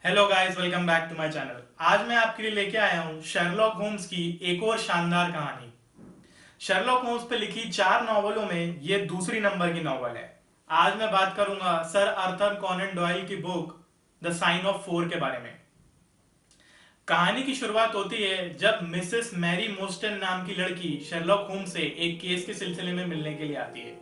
Hello guys, welcome back to my channel. आज मैं आपके लिए लेके आया हूँ शर्लॉक होम्स की एक और शानदार कहानी। शर्लॉक होम्स पे लिखी 4 नॉवलों में ये दूसरी नंबर की नॉवल है। आज मैं बात करूंगा सर आर्थर कॉनन डॉयल की book the Sign of Four के बारे में। कहानी की शुरुआत होती है जब मिसेस मैरी मोस्टन नाम की लड़की शर्लॉक होम्स से एक केस के सिलसिले में मिलने के लिए आती है।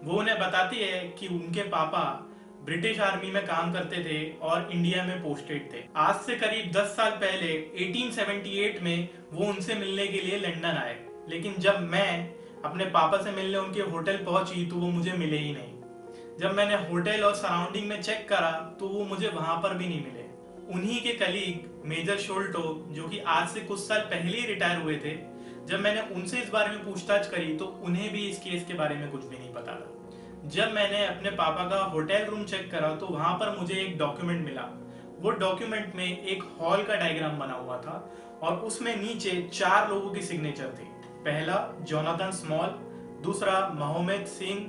वो उन्हें बताती है कि उनके पापा ब्रिटिश आर्मी में काम करते थे और इंडिया में पोस्टेड थे। आज से करीब 10 साल पहले 1878 में वो उनसे मिलने के लिए लंदन आए, लेकिन जब मैं अपने पापा से मिलने उनके होटल पहुंची तो वो मुझे मिले ही नहीं। जब मैंने होटल और सराउंडिंग में चेक करा तो वो मुझे वहां पर भी नहीं मिले। उन्हीं के कलीग मेजर शोल्टो, जो कि आज से कुछ साल पहले ही रिटायर हुए थे, जब मैंने उनसे इस बारे में पूछताछ करी तो उन्हें भी इस केस के बारे में कुछ भी नहीं पता था। जब मैंने अपने पापा का होटल रूम चेक करा तो वहां पर मुझे एक डॉक्यूमेंट मिला। वो डॉक्यूमेंट में एक हॉल का डायग्राम बना हुआ था और उसमें नीचे 4 लोगों की सिग्नेचर थी। पहला जोनाथन स्मॉल, दूसरा मोहम्मद सिंह,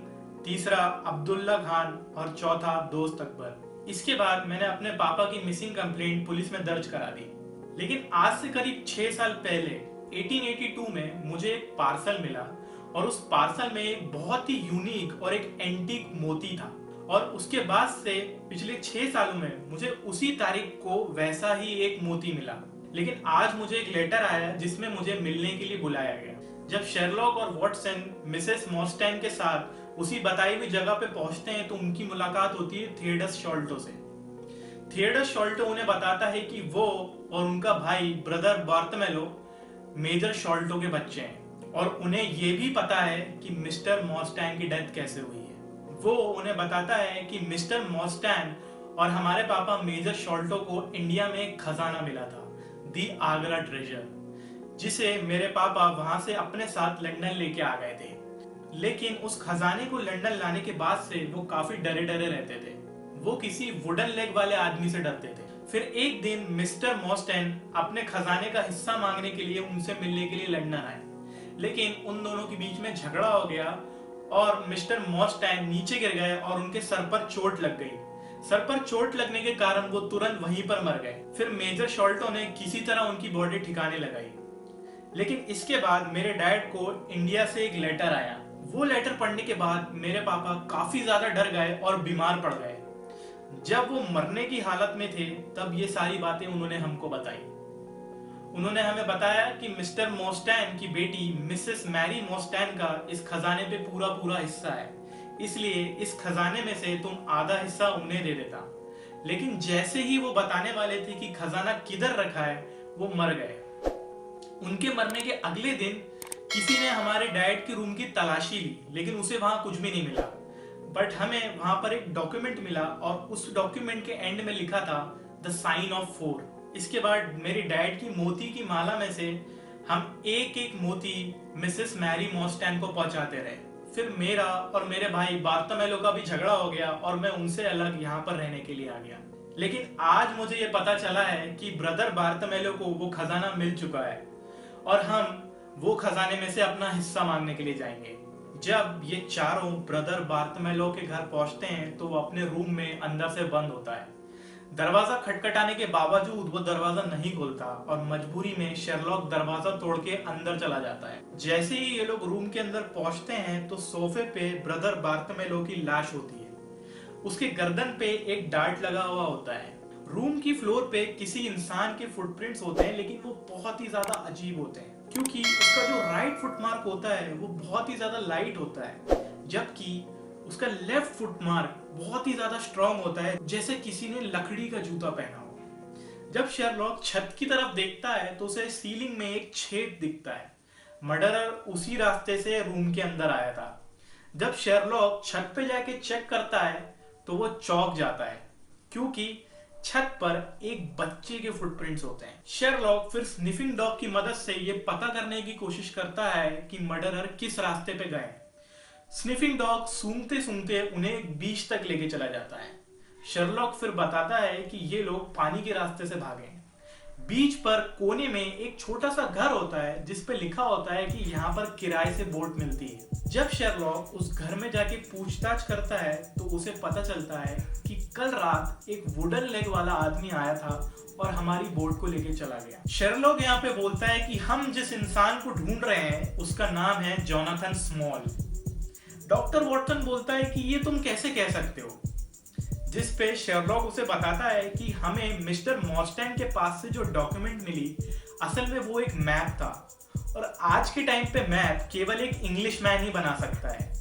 तीसरा अब्दुल्ला खान और चौथा दोस्त अकबर। इसके बाद मैंने अपने पापा की मिसिंग कंप्लेंट पुलिस में दर्ज करा दी। लेकिन आज से करीब 6 साल पहले 1882 में मुझे एक पार्सल मिला और उस पार्सल में एक बहुत ही यूनिक और एक एंटीक मोती था। और उसके बाद से पिछले 6 सालों में मुझे उसी तारीख को वैसा ही एक मोती मिला। लेकिन आज मुझे एक लेटर आया जिसमें मुझे मिलने के लिए बुलाया गया। जब शेरलॉक और वॉटसन मिसेस मॉर्स्टैन के साथ उसी बताई हुई जगह पे पहुंचते हैं तो उनकी मुलाकात होती है थियोडस शॉल्टो से। थियोडस शॉल्टो उन्हें बताता है कि वो और उनका भाई ब्रदर बार्थमेलो मेजर शॉल्टो के बच्चे हैं और उन्हें ये भी पता है कि मिस्टर मॉर्स्टैन की डेथ कैसे हुई है। वो उन्हें बताता है कि मिस्टर मॉर्स्टैन और हमारे पापा मेजर शॉल्टो को इंडिया में एक खजाना मिला था, दी आगरा ट्रेजर, जिसे मेरे पापा वहां से अपने साथ लंदन लेके आ गए थे। लेकिन उस खजाने को लंदन लाने के बाद से वो काफी डरे डरे रहते थे। वो किसी वुडन लेग वाले आदमी से डरते थे। फिर एक दिन मिस्टर मॉर्स्टैन अपने खजाने का हिस्सा मांगने के लिए उनसे मिलने के लिए लंदन आए, लेकिन उन दोनों के बीच में झगड़ा हो गया और मिस्टर मॉर्स्टैन नीचे गिर गए और उनके सर पर चोट लग गई। सर पर चोट लगने के कारण वो तुरंत वहीं पर मर गए। फिर मेजर शॉल्टो ने किसी तरह उनकी बॉडी ठिकाने लगाई। लेकिन इसके बाद मेरे डैड को इंडिया से एक लेटर आया। वो लेटर पढ़ने के बाद मेरे पापा काफी ज्यादा डर गए और बीमार पड़ गए। जब वो मरने की हालत में थे तब ये सारी बातें उन्होंने हमको बताई। उन्होंने हमें बताया कि मिस्टर मॉर्स्टैन की बेटी मिसेस मैरी मॉर्स्टैन का इस खजाने पे पूरा पूरा हिस्सा है, इसलिए इस खजाने में से तुम आधा हिस्सा उन्हें दे देता। लेकिन जैसे ही वो बताने वाले थे कि खजाना किधर रखा है, वो मर गए। उनके मरने के अगले दिन किसी ने हमारे डैड के रूम की तलाशी ली, लेकिन उसे वहां कुछ भी नहीं मिला। बट हमें वहां पर एक डॉक्यूमेंट मिला और उस डॉक्यूमेंट के एंड में लिखा था द साइन ऑफ फोर। इसके बाद मेरे डैड की मोती की माला में से हम एक एक मोती मिसेस मैरी मॉर्स्टैन को पहुंचाते रहे। फिर मेरा और मेरे भाई बार्थमेलो का भी झगड़ा हो गया और मैं उनसे अलग यहाँ पर रहने के लिए आ गया। लेकिन आज मुझे ये पता चला है कि ब्रदर बार्थमेलो को वो खजाना मिल चुका है और हम वो खजाने में से अपना हिस्सा मांगने के लिए जाएंगे। जब ये चारों ब्रदर बार्थमेलो के घर पहुंचते हैं तो वो अपने रूम में अंदर से बंद होता है। दरवाजा खटखटाने के बावजूद वो दरवाजा नहीं खोलता और मजबूरी में शेरलॉक दरवाजा तोड़ के अंदर चला जाता है। जैसे ही ये लोग रूम के अंदर पहुंचते हैं तो सोफे पे ब्रदर बार्थमेलो की लाश होती है। उसके गर्दन पे एक डार्ट लगा हुआ होता है। रूम की फ्लोर पे किसी इंसान के फुटप्रिंट्स होते हैं, लेकिन वो बहुत ही ज्यादा अजीब होते हैं क्योंकि उसका जो राइट फुटमार्क होता है वो बहुत ही ज्यादा लाइट होता है, जबकि उसका लेफ्ट फुटमार्क बहुत ही ज्यादा स्ट्रॉन्ग होता है, जैसे किसी ने लकड़ी का जूता पहना हो। जब शेरलॉक छत की तरफ देखता है तो उसे सीलिंग में एक छेद दिखता है। मर्डरर उसी रास्ते से रूम के अंदर आया था। जब शेरलॉक छत पे जाके चेक करता है तो वो चौंक जाता है क्योंकि छत पर एक बच्चे के फुटप्रिंट्स होते हैं। शेरलॉक फिर स्निफिंग डॉग की मदद से ये पता करने की कोशिश करता है कि मर्डरर किस रास्ते पे गए। स्निफिंग डॉग सूंघते सूंघते उन्हें बीच तक लेके चला जाता है। शेरलॉक फिर बताता है कि ये लोग पानी के रास्ते से भागे। बीच पर कोने में एक छोटा सा घर होता है जिस पे लिखा होता है कि यहाँ पर किराए से बोट मिलती है। जब शेरलॉक उस घर में जाके पूछताछ करता है तो उसे पता चलता है कि कल रात एक वुडन लेग वाला आदमी आया था और हमारी बोट को लेके चला गया। शेरलॉक यहाँ पे बोलता है कि हम जिस इंसान को ढूंढ रहे हैं उसका नाम है जोनाथन स्मॉल। डॉक्टर वॉटसन बोलता है कि ये तुम कैसे कह सकते हो, जिस पे शेरलॉक उसे बताता है कि हमें मिस्टर मॉर्स्टैन के पास से जो डॉक्यूमेंट मिली असल में वो एक मैप था और आज के टाइम पे मैप केवल एक इंग्लिश मैन ही बना सकता है।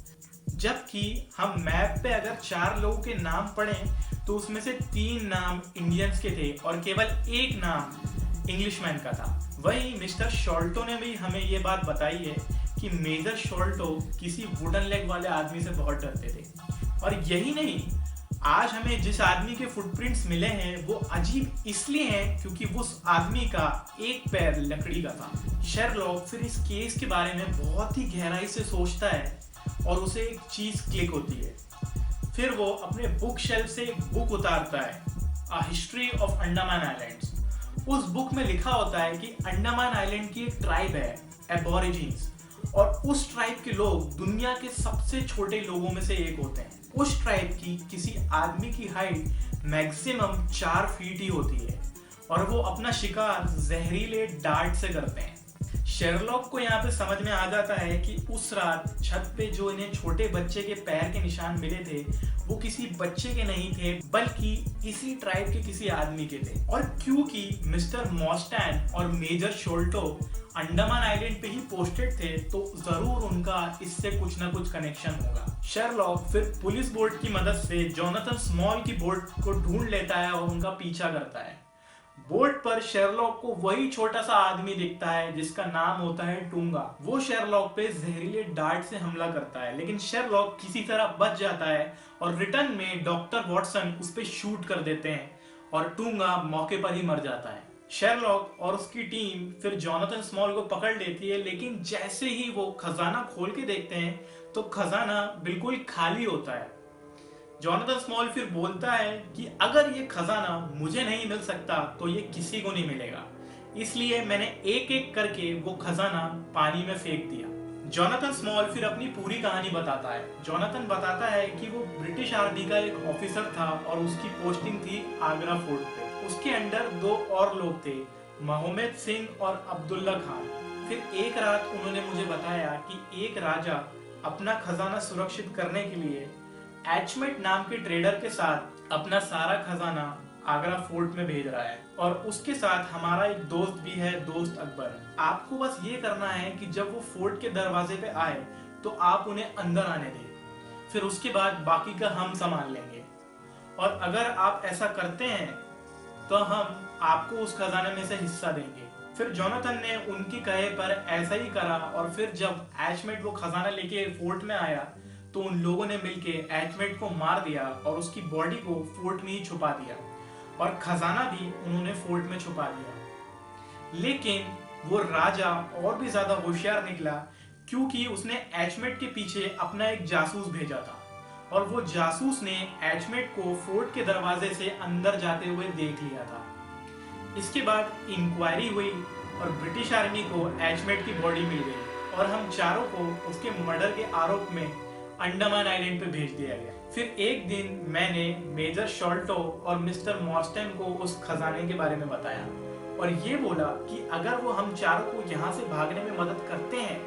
जबकि हम मैप पे अगर 4 लोगों के नाम पढ़ें तो उसमें से 3 नाम इंडियंस के थे और केवल एक नाम इंग्लिशमैन का था। वहीं मिस्टर शॉल्टो ने भी हमें ये बात बताई है कि मेजर शॉल्टो किसी वुडन लेग वाले आदमी से बहुत डरते थे। और यही नहीं, आज हमें जिस आदमी के फुटप्रिंट्स मिले हैं वो अजीब इसलिए हैं क्योंकि उस आदमी का एक पैर लकड़ी का था। शेरलॉक फिर इस केस के बारे में बहुत ही गहराई से सोचता है और उसे एक चीज क्लिक होती है। फिर वो अपने बुक शेल्फ से एक बुक उतारता है, a history of Andaman islands. उस बुक में लिखा होता है कि अंडमान आइलैंड की एक ट्राइब है, एबोरिजिन्स, और उस ट्राइब के लोग दुनिया के सबसे छोटे लोगों में से एक होते हैं। उस ट्राइब की किसी आदमी की हाइट मैक्सिमम 4 फीट ही होती है और वो अपना शिकार जहरीले डार्ट से करते हैं। शेरलॉक को यहाँ पे समझ में आ जाता है कि उस रात छत पे जो इन्हें छोटे बच्चे के पैर के निशान मिले थे वो किसी बच्चे के नहीं थे बल्कि इसी ट्राइब के किसी आदमी के थे। और क्योंकि मिस्टर मॉर्स्टैन और मेजर शोल्टो अंडमान आइलैंड पे ही पोस्टेड थे तो जरूर उनका इससे कुछ ना कुछ कनेक्शन होगा। शेरलॉक फिर पुलिस बोट की मदद से जोनाथन स्मॉल की बोट को ढूंढ लेता है और उनका पीछा करता है। बोट पर शेरलॉक को वही छोटा सा आदमी दिखता है जिसका नाम होता है टूंगा। वो शेरलॉक पे जहरीले डार्ट से हमला करता है लेकिन शेरलॉक किसी तरह बच जाता है और रिटर्न में डॉक्टर वॉटसन उस पे शूट कर देते हैं और टूंगा मौके पर ही मर जाता है। शेरलॉक और उसकी टीम फिर जोनाथन स्मॉल को पकड़ लेती है लेकिन जैसे ही वो खजाना खोल के देखते हैं तो खजाना बिल्कुल खाली होता है। जोनाथन स्मॉल फिर बोलता है कि अगर ये खजाना मुझे नहीं मिल सकता तो ये किसी को नहीं मिलेगा, इसलिए मैंने एक एक करके वो खजाना पानी में फेंक दिया। जोनाथन स्मॉल फिर अपनी पूरी कहानी बताता है। जोनाथन बताता है कि वो ब्रिटिश आर्मी का एक ऑफिसर था और उसकी पोस्टिंग थी आगरा फोर्ट पे। उसके अंडर 2 और लोग थे, मोहम्मद सिंह और अब्दुल्ला खान। फिर एक रात उन्होंने मुझे बताया कि एक राजा अपना खजाना सुरक्षित करने के लिए एचमेट नाम के ट्रेडर के साथ अपना सारा खजाना आगरा फोर्ट में भेज रहा है और उसके साथ हमारा एक दोस्त भी है, दोस्त अकबर। आपको बस ये करना है कि जब वो फोर्ट के दरवाजे पे आए तो आप उन्हें अंदर आने दें, फिर उसके बाद बाकी का हम संभाल लेंगे और अगर आप ऐसा करते हैं तो हम आपको उस खजाने में से हिस्सा देंगे। फिर जोनाथन ने उनकी कहे पर ऐसा ही करा और फिर जब एचमेट वो खजाना लेके फोर्ट में आया तो उन लोगों ने मिलके एचमेट को मार दिया और उसकी बॉडी को फोर्ट में ही छुपा दिया और खजाना भी उन्होंने फोर्ट में छुपा दिया। लेकिन वो राजा और भी ज्यादा होशियार निकला क्योंकि उसने एचमेट के पीछे अपना एक जासूस भेजा था और वो जासूस ने एचमेट को फोर्ट के दरवाजे से अंदर जाते हुए देख लिया था। इसके बाद इंक्वायरी हुई और ब्रिटिश आर्मी को एचमेट की बॉडी मिल गई और हम चारों को उसके मर्डर के आरोप में अंडमान आइलैंड पे भेज दिया गया। फिर एक दिन मैंने मेजर शॉल्टो और मिस्टर मॉर्स्टन को उस खजाने के बारे में बताया और ये बोला कि अगर वो हम चारों को यहाँ से भागने में मदद करते हैं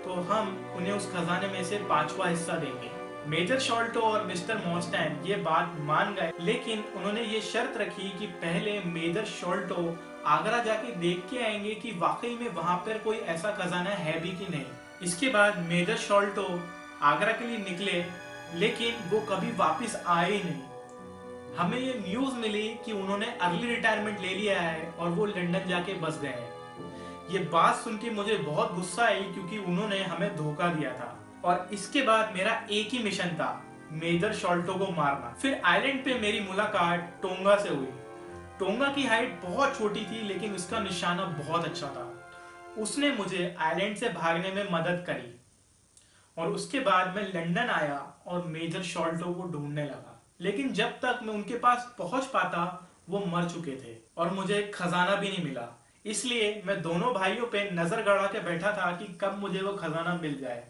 तो हम उन्हें उस खजाने में से 5वां हिस्सा देंगे। मेजर शॉल्टो और मिस्टर मॉर्स्टन ये बात मान गए लेकिन उन्होंने ये शर्त रखी कि पहले मेजर शॉल्टो आगरा जाके देख के आएंगे कि वाकई में वहां पर कोई ऐसा खजाना है भी कि नहीं। इसके बाद मेजर शॉल्टो आगरा के लिए निकले लेकिन वो कभी वापस आए ही नहीं। हमें ये न्यूज मिली कि उन्होंने अर्ली रिटायरमेंट ले लिया है और वो लंदन जाके बस गए हैं। ये बात सुन के मुझे बहुत गुस्सा आई क्योंकि उन्होंने हमें धोखा दिया था और इसके बाद मेरा एक ही मिशन था, मेजर शॉल्टो को मारना। फिर आइलैंड पे मेरी मुलाकात टोंगा से हुई। टोंगा की हाइट बहुत छोटी थी लेकिन उसका निशाना बहुत अच्छा था। उसने मुझे आइलैंड से भागने में मदद करी और उसके बाद मैं लंदन आया और मेजर शॉल्टो को ढूंढने लगा। लेकिन जब तक मैं उनके पास पहुंच पाता वो मर चुके थे और मुझे खजाना भी नहीं मिला। इसलिए मैं दोनों भाइयों पे नजर गड़ा के बैठा था कि कब मुझे वो खजाना मिल जाए।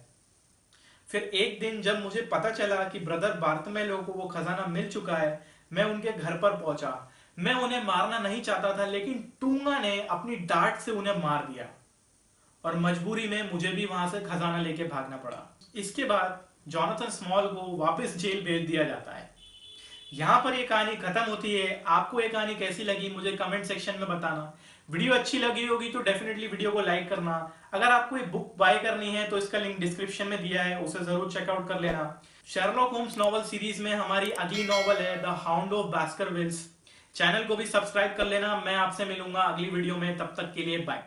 फिर एक दिन जब मुझे पता चला कि ब्रदर बार्थमेलो को वो खजाना मिल चुका है, मैं उनके घर पर पहुंचा। मैं उन्हें मारना नहीं चाहता था, लेकिन टूंगा ने अपनी डांट से उन्हें मार दिया और मजबूरी में मुझे भी वहां से खजाना लेके भागना पड़ा। इसके बाद जॉनथन स्मॉल को वापस जेल भेज दिया जाता है। यहाँ पर ये कहानी खत्म होती है। आपको ये कहानी कैसी लगी मुझे कमेंट सेक्शन में बताना। वीडियो अच्छी लगी होगी तो डेफिनेटली वीडियो को लाइक करना। अगर आपको ये बुक बाय करनी है तो इसका लिंक डिस्क्रिप्शन में दिया है, उसे जरूर चेकआउट कर लेना। शेरलॉक होम्स नॉवल सीरीज में हमारी अगली नॉवल है द हाउंड ऑफ बास्करविल्स। चैनल को भी सब्सक्राइब कर लेना। मैं आपसे मिलूंगा अगली वीडियो में, तब तक के लिए बाय।